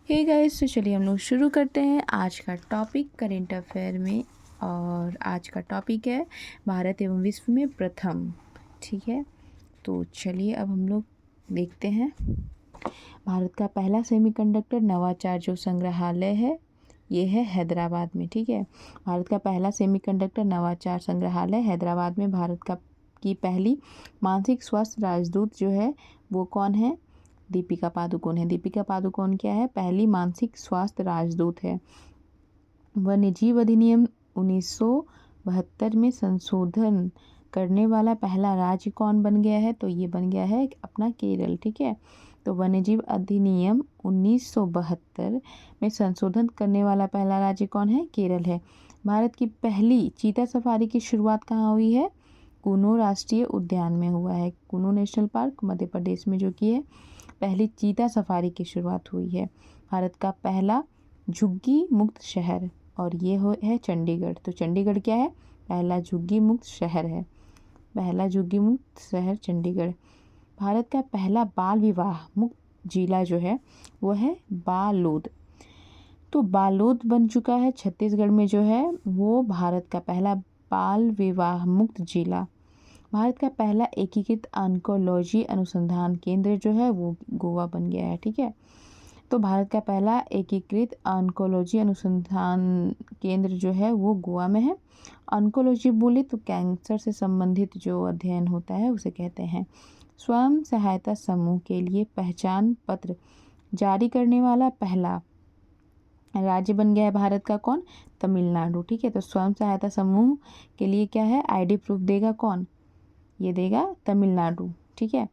Hey guys, तो चलिए हम लोग शुरू करते हैं आज का टॉपिक करेंट अफेयर में। और आज का टॉपिक है भारत एवं विश्व में प्रथम। ठीक है, तो चलिए अब हम लोग देखते हैं। भारत का पहला सेमीकंडक्टर नवाचार जो संग्रहालय है ये है हैदराबाद में। ठीक है, भारत का पहला सेमीकंडक्टर नवाचार संग्रहालय हैदराबाद में। भारत का की पहली मानसिक स्वास्थ्य राजदूत जो है वो कौन है? दीपिका पादुकोण है। दीपिका पादुकोण क्या है? पहली मानसिक स्वास्थ्य राजदूत है। वन्यजीव अधिनियम 1972 में संशोधन करने वाला पहला राज्य कौन बन गया है? तो ये बन गया है अपना केरल। ठीक है, तो वन्यजीव अधिनियम 1972 में संशोधन करने वाला पहला राज्य कौन है? केरल है। भारत की पहली चीता सफारी की शुरुआत कहाँ हुई है? कुनो राष्ट्रीय उद्यान में हुआ है। कुनो नेशनल पार्क मध्य प्रदेश में जो कि है पहली चीता सफारी की शुरुआत हुई है। भारत का पहला झुग्गी मुक्त शहर और ये है चंडीगढ़। तो चंडीगढ़ क्या है? पहला झुग्गी मुक्त शहर है। पहला झुग्गी मुक्त शहर चंडीगढ़। भारत का पहला बाल विवाह मुक्त जिला जो है वो है बालोद। तो बालोद बन चुका है छत्तीसगढ़ में जो है वो भारत का पहला बाल विवाह मुक्त जिला। भारत का पहला एकीकृत ऑन्कोलॉजी अनुसंधान केंद्र जो है वो गोवा बन गया है। ठीक है, तो भारत का पहला एकीकृत ऑन्कोलॉजी अनुसंधान केंद्र जो है वो गोवा में है। ऑन्कोलॉजी बोले तो कैंसर से संबंधित जो अध्ययन होता है उसे कहते हैं। स्वयं सहायता समूह के लिए पहचान पत्र जारी करने वाला पहला राज्य बन गया है भारत का कौन? तमिलनाडु। ठीक है, तो स्वयं सहायता समूह के लिए क्या है? आईडी प्रूफ देगा कौन? ये देगा तमिलनाडु। ठीक है,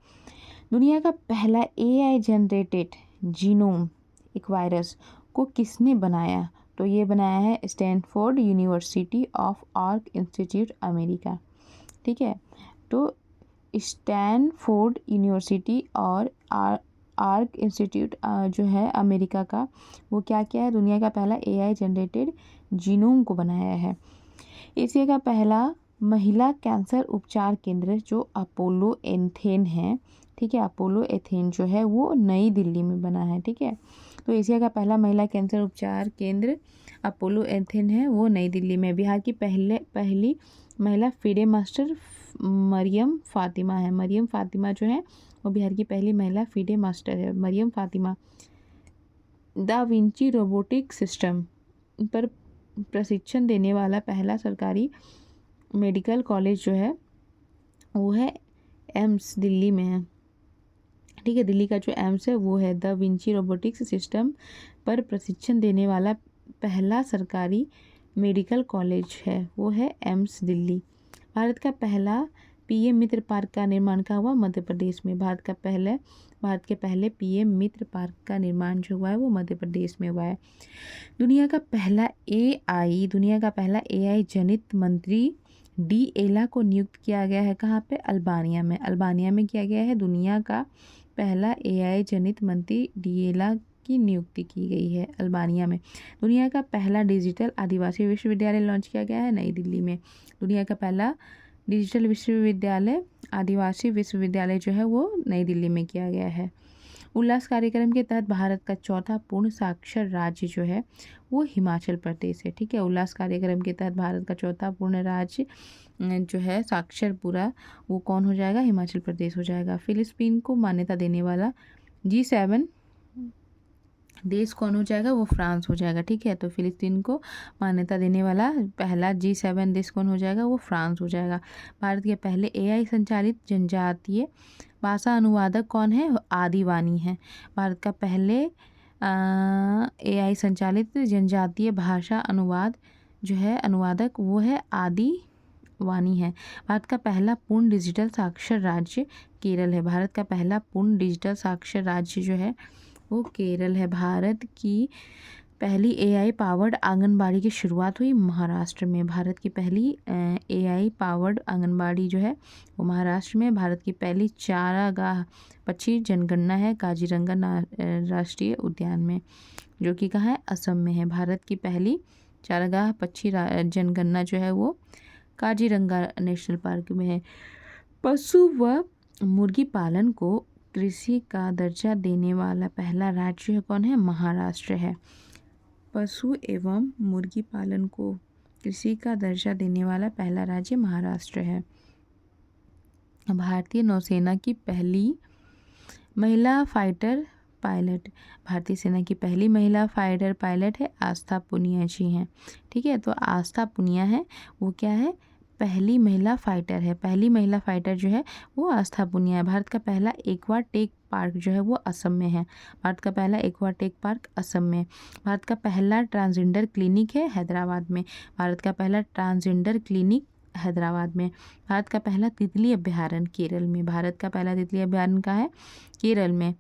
दुनिया का पहला एआई जनरेटेड जीनोम एक वायरस को किसने बनाया? तो ये बनाया है Stanford university of arc institute America. ठीक है, तो स्टैनफोर्ड यूनिवर्सिटी और आर्क इंस्टीट्यूट जो है अमेरिका का वो क्या किया है? दुनिया का पहला एआई जनरेटेड जीनोम को बनाया है। एशिया का पहला महिला कैंसर उपचार केंद्र जो अपोलो एथेन है। ठीक है, अपोलो एथेन जो है वो नई दिल्ली में बना है। ठीक है, तो एशिया का पहला महिला कैंसर उपचार केंद्र अपोलो एथेन है वो नई दिल्ली में। बिहार की पहली महिला फिडे मास्टर मरियम फातिमा है। मरियम फातिमा जो है वो बिहार की पहली महिला फिडे मास्टर है, Maryam Fatima. Da Vinci robotic system पर प्रशिक्षण देने वाला पहला सरकारी मेडिकल कॉलेज जो है वो है एम्स दिल्ली में है। ठीक है, दिल्ली का जो एम्स है वो है द विंची रोबोटिक्स सिस्टम पर प्रशिक्षण देने वाला पहला सरकारी मेडिकल कॉलेज है वो है एम्स दिल्ली। भारत का पहला पीएम मित्र पार्क का निर्माण कहाँ हुआ? मध्य प्रदेश में। भारत के पहले पीएम मित्र पार्क का निर्माण जो हुआ है वो मध्य प्रदेश में हुआ है। दुनिया का पहला एआई जनित मंत्री डी एला को नियुक्त किया गया है कहाँ पे? अल्बानिया में। अल्बानिया में किया गया है दुनिया का पहला एआई जनित मंत्री डी एला की नियुक्ति की गई है अल्बानिया में। दुनिया का पहला डिजिटल आदिवासी विश्वविद्यालय लॉन्च किया गया है नई दिल्ली में। दुनिया का पहला डिजिटल विश्वविद्यालय आदिवासी विश्वविद्यालय जो है वो नई दिल्ली में किया गया है। उल्लास कार्यक्रम के तहत भारत का चौथा पूर्ण साक्षर राज्य जो है वो हिमाचल प्रदेश है। ठीक है, उल्लास कार्यक्रम के तहत भारत का चौथा पूर्ण राज्य जो है साक्षर पूरा वो कौन हो जाएगा? हिमाचल प्रदेश हो जाएगा। फिलिस्तीन को मान्यता देने वाला G7 देश कौन हो जाएगा? वो फ्रांस हो जाएगा। ठीक है, तो फिलिस्तीन को मान्यता देने वाला पहला G7 देश कौन हो जाएगा? वो फ्रांस हो जाएगा। भारत के पहले एआई संचालित जनजातीय भाषा अनुवादक कौन है? आदिवानी है। भारत का पहले एआई संचालित जनजातीय भाषा अनुवादक वो है आदिवानी है। भारत का पहला पूर्ण डिजिटल साक्षर राज्य केरल है। भारत का पहला पूर्ण डिजिटल साक्षर राज्य जो है वो केरल है। भारत की पहली एआई पावर्ड आंगनबाड़ी की शुरुआत हुई महाराष्ट्र में। भारत की पहली एआई पावर्ड आंगनबाड़ी जो है वो महाराष्ट्र में। भारत की पहली चारागाह पक्षी जनगणना है काजीरंगा राष्ट्रीय उद्यान में जो कि कहाँ है? असम में है। भारत की पहली चारागाह पक्षी जनगणना जो है वो काजीरंगा नेशनल पार्क में है। पशु व मुर्गी पालन को कृषि का दर्जा देने वाला पहला राज्य कौन है? महाराष्ट्र है। पशु एवं मुर्गी पालन को कृषि का दर्जा देने वाला पहला राज्य महाराष्ट्र है। भारतीय नौसेना की पहली महिला फाइटर पायलट, भारतीय सेना की पहली महिला फाइटर पायलट है आस्था पुनिया जी हैं। ठीक है, तो आस्था पुनिया है वो क्या है? पहली महिला फाइटर है। पहली महिला फाइटर जो है वो आस्था पुनिया है। भारत का पहला एक्वा टेक पार्क जो है वो असम में है। भारत का पहला एक्वा टेक पार्क असम में। भारत का पहला ट्रांसजेंडर क्लिनिक है हैदराबाद में। भारत का पहला ट्रांसजेंडर क्लिनिक हैदराबाद में। भारत का पहला तितली अभ्यारण्य केरल में। भारत का पहला तितली अभ्यारण्य कहाँ है? केरल में।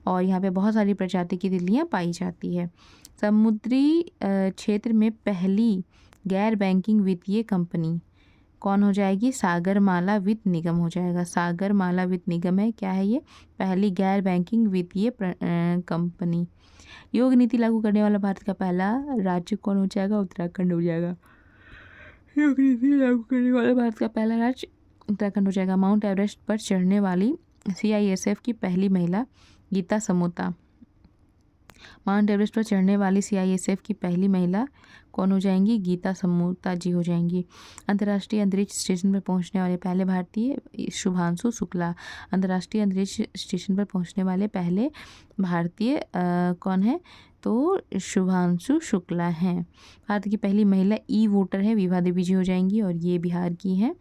और यहाँ पे बहुत सारी प्रजाति की तितलियाँ पाई जाती है। समुद्री क्षेत्र में पहली गैर बैंकिंग वित्तीय कंपनी कौन हो जाएगी? सागरमाला वित्त निगम हो जाएगा। सागरमाला वित्त निगम है, क्या है ये? पहली गैर बैंकिंग वित्तीय कंपनी। योग नीति लागू करने वाला भारत का पहला राज्य कौन हो जाएगा? उत्तराखंड हो जाएगा। योग नीति लागू करने वाला भारत का पहला राज्य उत्तराखंड हो जाएगा। माउंट एवरेस्ट पर चढ़ने वाली CISF की पहली महिला गीता समोता। माउंट एवरेस्ट पर चढ़ने वाली CISF की पहली महिला कौन हो जाएंगी? गीता समोता जी हो जाएंगी। अंतर्राष्ट्रीय अंतरिक्ष स्टेशन पर पहुंचने वाले पहले भारतीय शुभांशु शुक्ला। अंतर्राष्ट्रीय अंतरिक्ष स्टेशन पर पहुंचने वाले पहले भारतीय कौन है? तो शुभांशु शुक्ला हैं। भारत की पहली महिला वोटर है विभा देवी जी हो जाएंगी, और ये बिहार की हैं,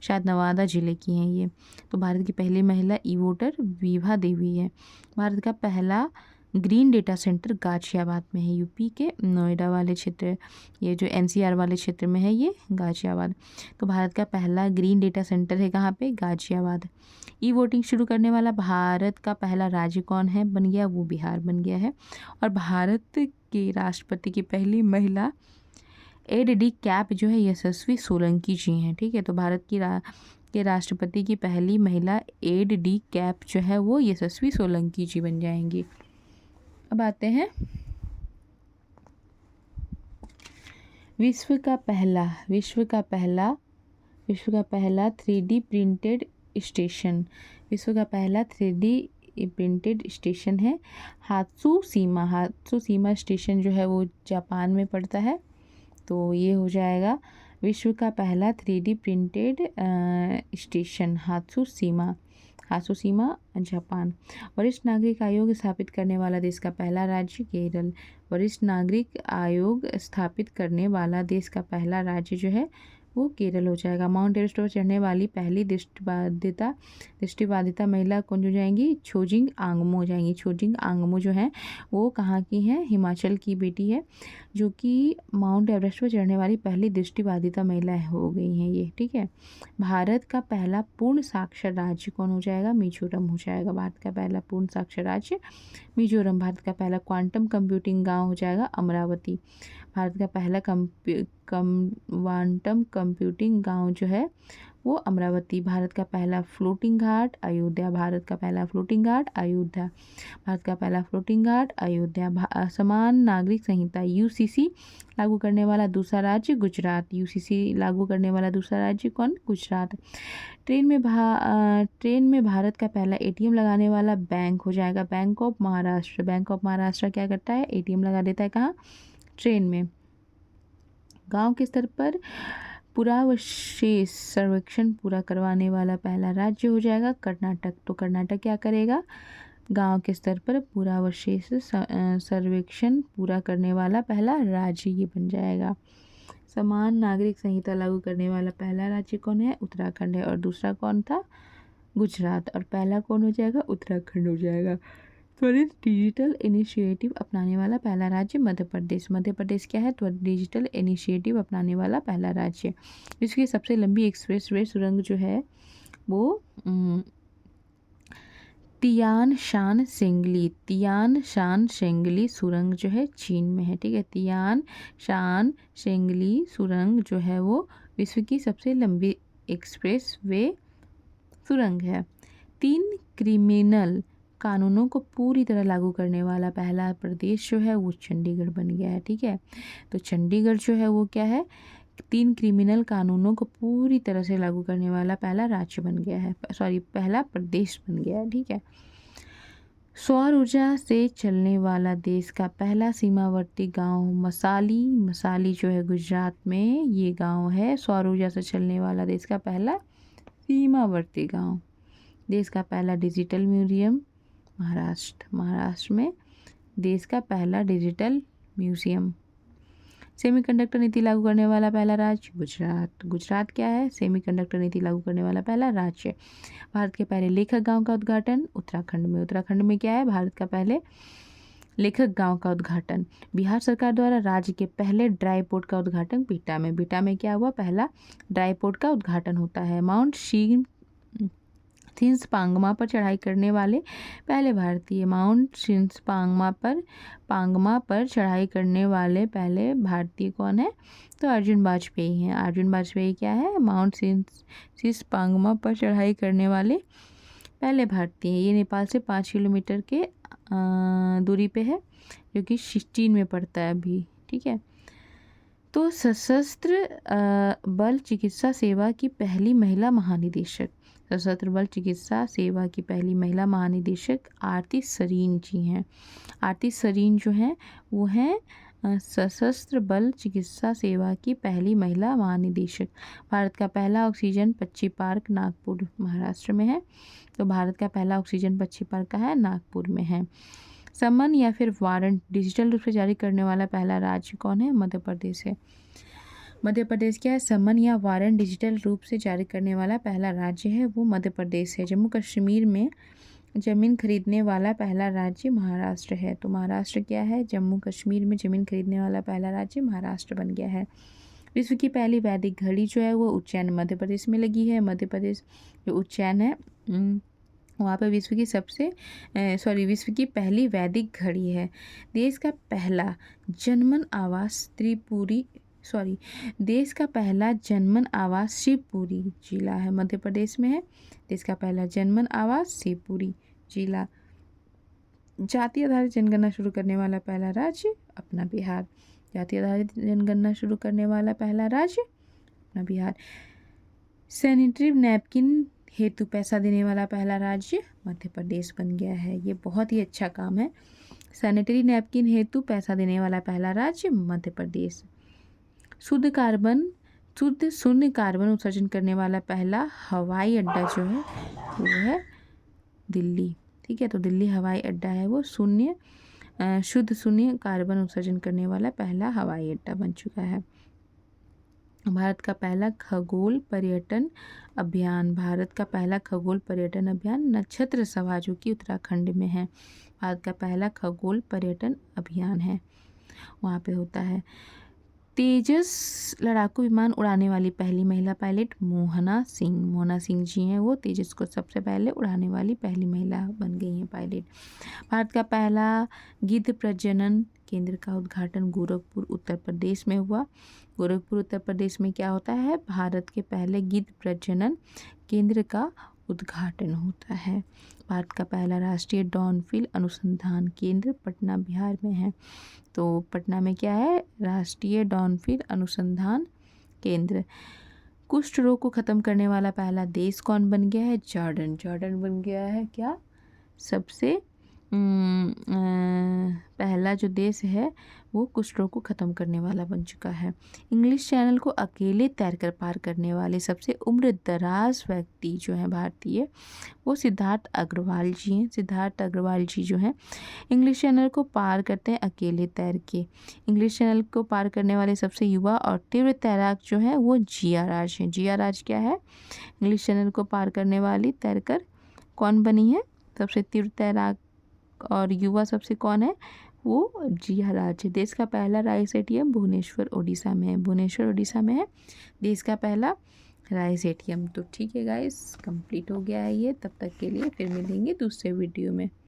शायद नवादा जिले की हैं ये। तो भारत की पहली महिला वोटर विभा देवी है। भारत का पहला ग्रीन डेटा सेंटर गाजियाबाद में है, यूपी के नोएडा वाले क्षेत्र, ये जो NCR वाले क्षेत्र में है ये गाजियाबाद। तो भारत का पहला ग्रीन डेटा सेंटर है कहाँ पे? गाजियाबाद। वोटिंग शुरू करने वाला भारत का पहला राज्य कौन है बन गया? वो बिहार बन गया है। और भारत के राष्ट्रपति की पहली महिला एड कैप जो है यशस्वी सोलंकी जी हैं। ठीक है, तो भारत के राष्ट्रपति की पहली महिला एड कैप जो है वो यशस्वी सोलंकी जी बन जाएंगी। अब आते हैं विश्व का पहला 3D प्रिंटेड स्टेशन। विश्व का पहला 3D प्रिंटेड स्टेशन है हात्सुशिमा। हात्सुशिमा स्टेशन जो है वो जापान में पड़ता है। तो ये हो जाएगा विश्व का पहला 3D प्रिंटेड स्टेशन हात्सुशिमा जापान। वरिष्ठ नागरिक आयोग स्थापित करने वाला देश का पहला राज्य केरल। वरिष्ठ नागरिक आयोग स्थापित करने वाला देश का पहला राज्य जो है वो केरल हो जाएगा। माउंट एवरेस्ट पर चढ़ने वाली पहली दृष्टिबाधिता महिला कौन हो जाएंगी? छोजिंग आंगमो हो जाएंगी। छोजिंग आंगमो जो है वो कहाँ की हैं? हिमाचल की बेटी है, जो कि माउंट एवरेस्ट पर चढ़ने वाली पहली दृष्टिबाधिता महिला हो गई हैं ये। ठीक है, भारत का पहला पूर्ण साक्षर राज्य कौन हो जाएगा? मिजोरम हो जाएगा। भारत का पहला पूर्ण साक्षर राज्य मिजोरम। भारत का पहला क्वांटम कंप्यूटिंग गांव हो जाएगा अमरावती। भारत का पहला क्वांटम कंप्यूटिंग गांव जो है वो अमरावती। भारत का पहला फ्लोटिंग घाट अयोध्या। भारत का पहला फ्लोटिंग घाट अयोध्या। भारत का पहला फ्लोटिंग घाट अयोध्या। समान नागरिक संहिता UCC लागू करने वाला दूसरा राज्य गुजरात। UCC लागू करने वाला दूसरा राज्य कौन? गुजरात। ट्रेन में भारत का पहला ATM लगाने वाला बैंक हो जाएगा bank of Maharashtra. Bank of Maharashtra क्या करता है? ATM लगा देता है कहाँ? ट्रेन में। गांव के स्तर पर पुरावशेष सर्वेक्षण पूरा करवाने वाला पहला राज्य हो जाएगा कर्नाटक। तो कर्नाटक क्या करेगा? गांव के स्तर पर पुरावशेष सर्वेक्षण पूरा करने वाला पहला राज्य ये बन जाएगा। समान नागरिक संहिता लागू करने वाला पहला राज्य कौन है? उत्तराखंड है। और दूसरा कौन था? गुजरात। और पहला कौन हो जाएगा? उत्तराखंड हो जाएगा। त्वरित डिजिटल इनिशिएटिव अपनाने वाला पहला राज्य मध्य प्रदेश। मध्य प्रदेश क्या है? त्वरित डिजिटल इनिशिएटिव अपनाने वाला पहला राज्य। विश्व की सबसे लंबी एक्सप्रेसवे सुरंग जो है वो तियान शान शेंगली सुरंग जो है चीन में है। ठीक है, तियान शान शेंगली सुरंग जो है वो विश्व की सबसे लंबी एक्सप्रेसवे सुरंग है। 3 क्रिमिनल कानूनों को पूरी तरह लागू करने वाला पहला प्रदेश जो है वो चंडीगढ़ बन गया है। ठीक है, तो चंडीगढ़ जो है वो क्या है? 3 क्रिमिनल कानूनों को पूरी तरह से लागू करने वाला पहला राज्य बन गया है, पहला प्रदेश बन गया है। ठीक है, सौर ऊर्जा से चलने वाला देश का पहला सीमावर्ती गांव मसाली। मसाली जो है गुजरात में ये गांव है। सौर ऊर्जा से चलने वाला देश का पहला सीमावर्ती गांव। देश का पहला डिजिटल म्यूजियम महाराष्ट्र में देश का पहला डिजिटल म्यूजियम। सेमीकंडक्टर नीति लागू करने वाला पहला राज्य गुजरात। गुजरात क्या है? सेमीकंडक्टर नीति लागू करने वाला पहला राज्य। भारत के पहले लेखक गांव का उद्घाटन उत्तराखंड में। उत्तराखंड में क्या है? भारत का पहले लेखक गांव का उद्घाटन। बिहार सरकार द्वारा राज्य के पहले ड्राई पोर्ट का उद्घाटन बिहटा में। बिहटा में क्या हुआ? पहला ड्राई पोर्ट का उद्घाटन होता है। माउंट सिंसपांगमा पर चढ़ाई करने वाले पहले भारतीय। माउंट सिंसपांगमा पर चढ़ाई करने वाले पहले भारतीय कौन है? तो अर्जुन वाजपेयी हैं। अर्जुन वाजपेयी क्या है? माउंट सिंसपांगमा पर चढ़ाई करने वाले पहले भारतीय। ये नेपाल से 5 किलोमीटर के दूरी पे है, जो कि चीन में पड़ता है अभी। ठीक है। तो सशस्त्र बल चिकित्सा सेवा की पहली महिला महानिदेशक। सशस्त्र बल चिकित्सा सेवा की पहली महिला महानिदेशक आरती सरीन जी हैं। आरती सरीन जो हैं वो हैं सशस्त्र बल चिकित्सा सेवा की पहली महिला महानिदेशक। भारत का पहला ऑक्सीजन पक्षी पार्क नागपुर महाराष्ट्र में है। तो भारत का पहला ऑक्सीजन पक्षी पार्क का है नागपुर में है। समन या फिर वारंट डिजिटल रूप से जारी करने वाला पहला राज्य कौन है? मध्य प्रदेश है। मध्य प्रदेश क्या है? समन या वारंट डिजिटल रूप से जारी करने वाला पहला राज्य है वो मध्य प्रदेश है। जम्मू कश्मीर में ज़मीन खरीदने वाला पहला राज्य महाराष्ट्र है। तो महाराष्ट्र क्या है? जम्मू कश्मीर में ज़मीन खरीदने वाला पहला राज्य महाराष्ट्र बन गया है। विश्व की पहली वैदिक घड़ी जो है वो उज्जैन मध्य प्रदेश में लगी है। मध्य प्रदेश जो उज्जैन है वहाँ पर विश्व की पहली वैदिक घड़ी है। देश का पहला जनमन आवास शिवपुरी जिला है, मध्य प्रदेश में है। देश का पहला जनमन आवास शिवपुरी जिला। जाति आधारित जनगणना शुरू करने वाला पहला राज्य अपना बिहार। जाति आधारित जनगणना शुरू करने वाला पहला राज्य अपना बिहार। सैनिटरी नैपकिन हेतु पैसा देने वाला पहला राज्य मध्य प्रदेश बन गया है। ये बहुत ही अच्छा काम है। सैनिटरी नैपकिन हेतु पैसा देने वाला पहला राज्य मध्य प्रदेश। शुद्ध शून्य कार्बन उत्सर्जन करने वाला पहला हवाई अड्डा जो है वो है दिल्ली। ठीक है। तो दिल्ली हवाई अड्डा है वो शुद्ध शून्य कार्बन उत्सर्जन करने वाला पहला हवाई अड्डा बन चुका है। भारत का पहला खगोल पर्यटन अभियान। भारत का पहला खगोल पर्यटन अभियान नक्षत्र सभा जो कि उत्तराखंड में है। भारत का पहला खगोल पर्यटन अभियान है, वहाँ पे होता है। तेजस लड़ाकू विमान उड़ाने वाली पहली महिला पायलट मोहना सिंह जी हैं। वो तेजस को सबसे पहले उड़ाने वाली पहली महिला बन गई हैं पायलट। भारत का पहला गिद्ध प्रजनन केंद्र का उद्घाटन गोरखपुर उत्तर प्रदेश में हुआ। गोरखपुर उत्तर प्रदेश में क्या होता है? भारत के पहले गिद्ध प्रजनन केंद्र का उद्घाटन होता है। भारत का पहला राष्ट्रीय डॉनफिल अनुसंधान केंद्र पटना बिहार में है। तो पटना में क्या है? राष्ट्रीय डॉनफिल अनुसंधान केंद्र। कुष्ठ रोग को ख़त्म करने वाला पहला देश कौन बन गया है? जॉर्डन बन गया है क्या? सबसे पहला जो देश है वो कुष्ठ रोग को ख़त्म करने वाला बन चुका है। इंग्लिश चैनल को अकेले तैरकर पार करने वाले सबसे उम्र दराज व्यक्ति जो हैं भारतीय वो सिद्धार्थ अग्रवाल जी हैं। सिद्धार्थ अग्रवाल जी जो हैं इंग्लिश चैनल को पार करते हैं अकेले तैर के। इंग्लिश चैनल को पार करने वाले सबसे युवा और तीव्र तैराक जो हैं वो जिया राज हैं। जिया राज क्या है? इंग्लिश चैनल को पार करने वाली तैरकर कौन बनी है? सबसे तीव्र तैराक और युवा सबसे कौन है? वो जिया राज है। देश का पहला राइस एटीएम भुवनेश्वर उड़ीसा में है। भुवनेश्वर उड़ीसा में है देश का पहला राइस एटीएम। तो ठीक है गाइस, कंप्लीट हो गया है ये। तब तक के लिए फिर मिलेंगे दूसरे वीडियो में।